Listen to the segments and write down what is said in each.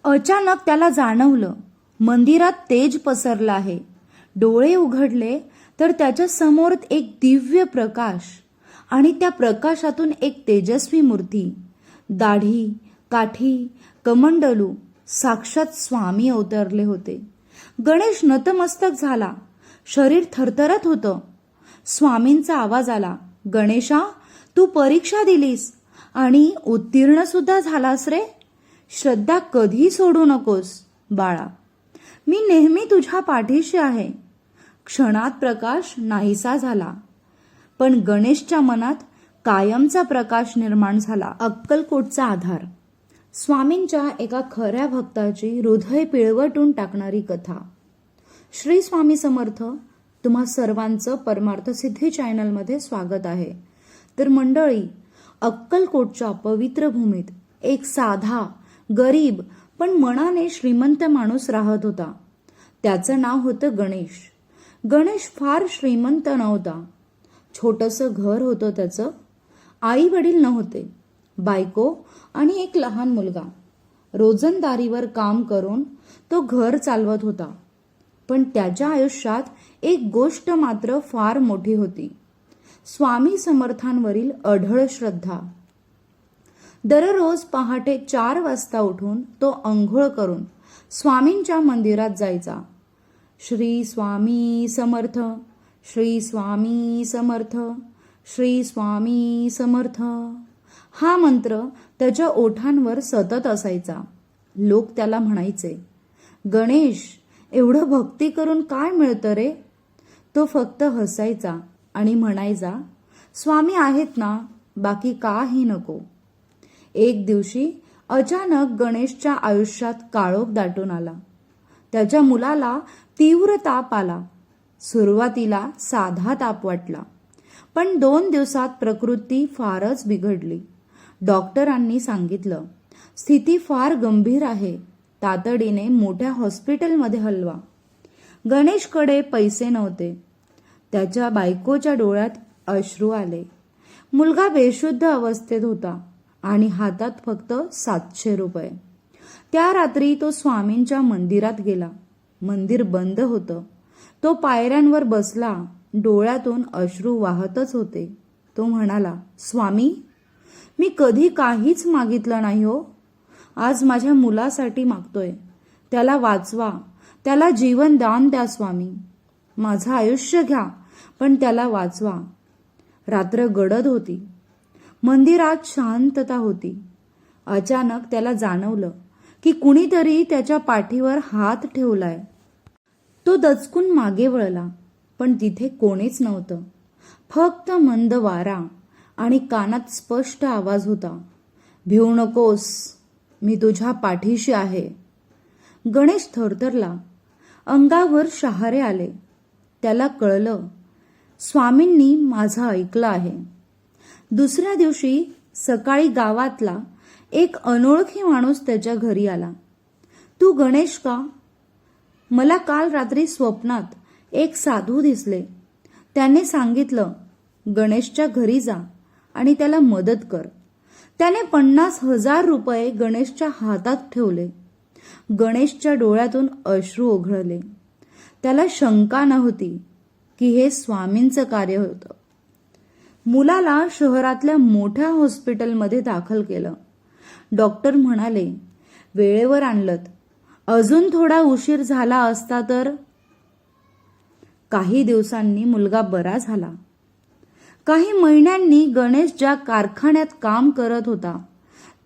अचानक त्याला जाणवलं मंदिरात तेज पसरलं आहे. डोळे उघडले तर त्याच्या समोर एक दिव्य प्रकाश आणि त्या प्रकाशातून एक तेजस्वी मूर्ती, दाढी, काठी, कमंडलू, साक्षात स्वामी अवतरले होते. गणेश नतमस्तक झाला. शरीर थरथरत होतं. स्वामींचा आवाज आला, गणेशा, तू परीक्षा दिलीस आणि उत्तीर्ण सुद्धा झालास रे. श्रद्धा कधी सोडू नकोस बाळा. मी नेहमी तुझ्या पाठीशी आहे. क्षणात प्रकाश नाहीसा झाला, पण गणेशच्या मनात कायमचा प्रकाश निर्माण झाला. अक्कलकोटचा आधार. स्वामींच्या एका खऱ्या भक्ताची हृदय पिळवटून टाकणारी कथा. श्री स्वामी समर्थ. तुम्हा सर्वांचं परमार्थ सिद्धी चॅनलमध्ये स्वागत आहे. तर मंडळी, अक्कलकोटच्या पवित्र भूमीत एक साधा, गरीब पण मनाने श्रीमंत माणूस राहत होता. त्याचं नाव होतं गणेश. गणेश फार श्रीमंत नव्हता. छोटंसं घर होतं त्याचं. आई वडील नव्हते. बायको आणि एक लहान मुलगा. रोजंदारीवर काम करून तो घर चालवत होता. पण त्याच्या आयुष्यात एक गोष्ट मात्र फार मोठी होती. स्वामी समर्थांवरील अढळ श्रद्धा. दररोज पहाटे 4 वाजता उठून तो अंघोळ करून स्वामींच्या मंदिरात जायचा. श्री स्वामी समर्थ, श्री स्वामी समर्थ, श्री स्वामी समर्थ हा मंत्र त्याच्या ओठांवर सतत असायचा. लोक त्याला म्हणायचे, गणेश, एवढं भक्ती करून काय मिळतं रे? तो फक्त हसायचा आणि म्हणायचा, स्वामी आहेत ना, बाकी काही नको. एक दिवशी अचानक गणेशच्या आयुष्यात काळोख दाटून आला. त्याच्या मुलाला तीव्र ताप आला. सुरुवातीला साधा ताप वाटला, पण 2 दिवसात प्रकृती फारच बिघडली. डॉक्टरांनी सांगितलं, स्थिती फार गंभीर आहे, तातडीने मोठ्या हॉस्पिटलमध्ये हलवा. गणेशकडे पैसे नव्हते. त्याच्या बायकोच्या डोळ्यात अश्रू आले. मुलगा बेशुद्ध अवस्थेत होता आणि हातात फक्त 700 रुपये. त्या रात्री तो स्वामींच्या मंदिरात गेला. मंदिर बंद होतं. तो पायऱ्यांवर बसला. डोळ्यातून अश्रू वाहतच होते. तो म्हणाला, स्वामी, मी कधी काहीच मागितलं नाही हो. आज माझ्या मुलासाठी मागतोय. त्याला वाचवा, त्याला जीवन दान द्या स्वामी. माझं आयुष्य घ्या, पण त्याला वाचवा. रात्र गडद होती. मंदिरात शांतता होती. अचानक त्याला जाणवलं की कुणीतरी त्याच्या पाठीवर हात ठेवलाय. तो दचकून मागे वळला, पण तिथे कोणीच नव्हतं. फक्त मंद वारा आणि कानात स्पष्ट आवाज होता, भिवू नकोस, मी तुझ्या पाठीशी आहे. गणेश थरथरला. अंगावर शहारे आले. त्याला कळलं, स्वामींनी माझं ऐकलं आहे. दुसऱ्या दिवशी सकाळी गावातला एक अनोळखी माणूस त्याच्या घरी आला. तू गणेश का? मला काल रात्री स्वप्नात एक साधू दिसले. त्याने सांगितलं, गणेशच्या घरी जा आणि त्याला मदत कर. त्याने 50,000 रुपये गणेशच्या हातात ठेवले. गणेशच्या डोळ्यातून अश्रू ओघळले. त्याला शंका नव्हती की हे स्वामींचं कार्य होतं. मुलाला शहरातल्या मोठ्या हॉस्पिटलमध्ये दाखल केलं. डॉक्टर म्हणाले, वेळेवर आणलत. अजून थोडा उशीर झाला असता तर. काही दिवसांनी मुलगा बरा झाला. काही महिन्यांनी गणेश ज्या कारखान्यात काम करत होता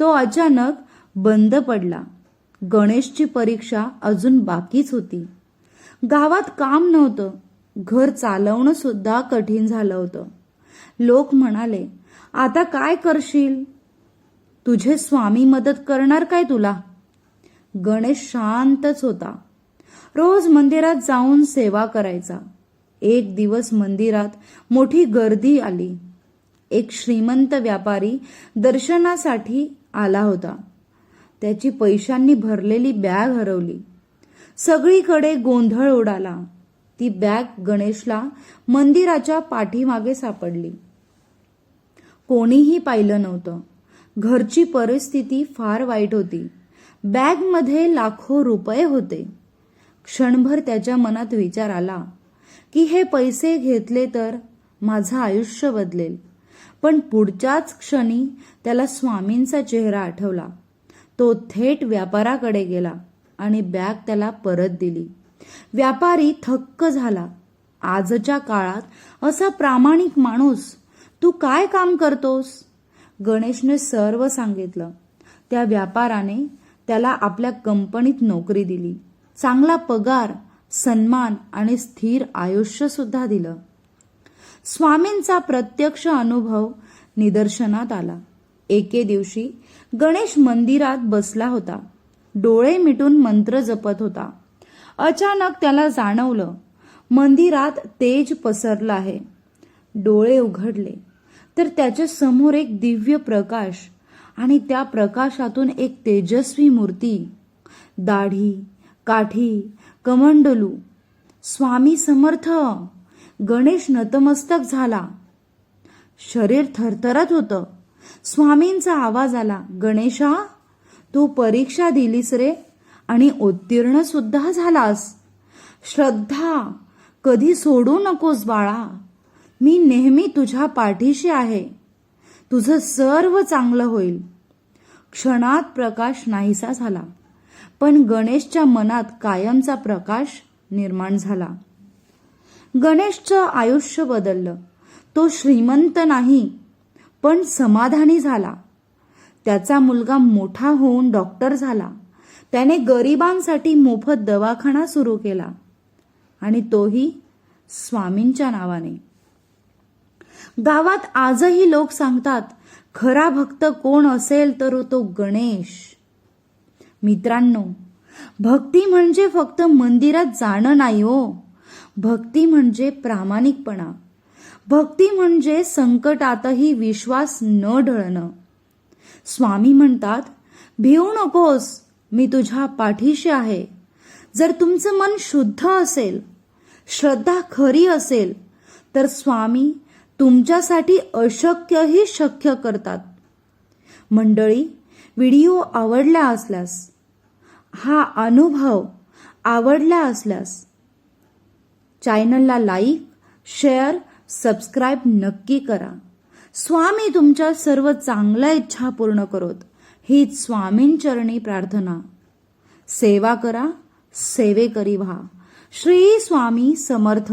तो अचानक बंद पडला. गणेशची परीक्षा अजून बाकीच होती. गावात काम नव्हतं. घर चालवणं सुद्धा कठीण झालं होतं. लोक म्हणाले, आता काय करशील? तुझे स्वामी मदत करणार काय तुला? गणेश शांतच होता. रोज मंदिरात जाऊन सेवा करायचा. एक दिवस मंदिरात मोठी गर्दी आली. एक श्रीमंत व्यापारी दर्शनासाठी आला होता. त्याची पैशांनी भरलेली बॅग हरवली. सगळीकडे गोंधळ उडाला. ती बॅग गणेशला मंदिराच्या पाठीमागे सापडली. कोणीही पाहिलं नव्हतं. घरची परिस्थिती फार वाईट होती. बॅगमध्ये लाखो रुपये होते. क्षणभर त्याच्या मनात विचार आला की हे पैसे घेतले तर माझं आयुष्य बदलेल. पण पुढच्याच क्षणी त्याला स्वामींचा चेहरा आठवला. तो थेट व्यापाराकडे गेला आणि बॅग त्याला परत दिली. व्यापारी थक्क झाला. आजच्या काळात असा प्रामाणिक माणूस, तू काय काम करतोस? गणेशने सर्व सांगितलं. त्या व्यापाराने त्याला आपल्या कंपनीत नोकरी दिली. चांगला पगार, सन्मान आणि स्थिर आयुष्य सुद्धा दिलं. स्वामींचा प्रत्यक्ष अनुभव निदर्शनात आला. एके दिवशी गणेश मंदिरात बसला होता. डोळे मिटून मंत्र जपत होता. अचानक त्याला जाणवलं मंदिरात तेज पसरलं आहे. डोळे उघडले तर त्याच्या समोर एक दिव्य प्रकाश आणि त्या प्रकाशातून एक तेजस्वी मूर्ती. दाढी, काठी, कमंडलू. स्वामी समर्थ. गणेश नतमस्तक झाला. शरीर थरथरत होतं. स्वामींचा आवाज आला, गणेशा, तू परीक्षा दिलीस रे आणि उत्तीर्ण सुद्धा झालास. श्रद्धा कधी सोडू नकोस बाळा. मी नेहमी तुझ्या पाठीशी आहे. तुझं सर्व चांगलं होईल. क्षणात प्रकाश नाहीसा झाला, पण गणेशच्या मनात कायमचा प्रकाश निर्माण झाला. गणेशचं आयुष्य बदललं. तो श्रीमंत नाही, पण समाधानी झाला. त्याचा मुलगा मोठा होऊन डॉक्टर झाला. त्याने गरिबांसाठी मोफत दवाखाना सुरू केला आणि तोही स्वामींच्या नावाने. गावात आजही लोक सांगतात, खरा भक्त कोण असेल तर तो गणेश. मित्रांनो, भक्ती म्हणजे फक्त मंदिरात जाणं नाही हो. भक्ती म्हणजे प्रामाणिकपणा. भक्ती म्हणजे संकटातही विश्वास न ढळणं. स्वामी म्हणतात, भिवू नकोस, मी तुझ्या पाठीशी आहे. जर तुमचं मन शुद्ध असेल, श्रद्धा खरी असेल, तर स्वामी तुमच्यासाठी अशक्यही शक्य करतात. मंडळी, व्हिडिओ आवडला असल्यास, हा अनुभव आवडला असल्यास चॅनलला लाईक, शेअर, सबस्क्राईब नक्की करा. स्वामी तुमच्या सर्व चांगल्या इच्छा पूर्ण करोत, हीच स्वामींचरणी प्रार्थना. सेवा करा, सेवेकरी व्हा. श्री स्वामी समर्थ.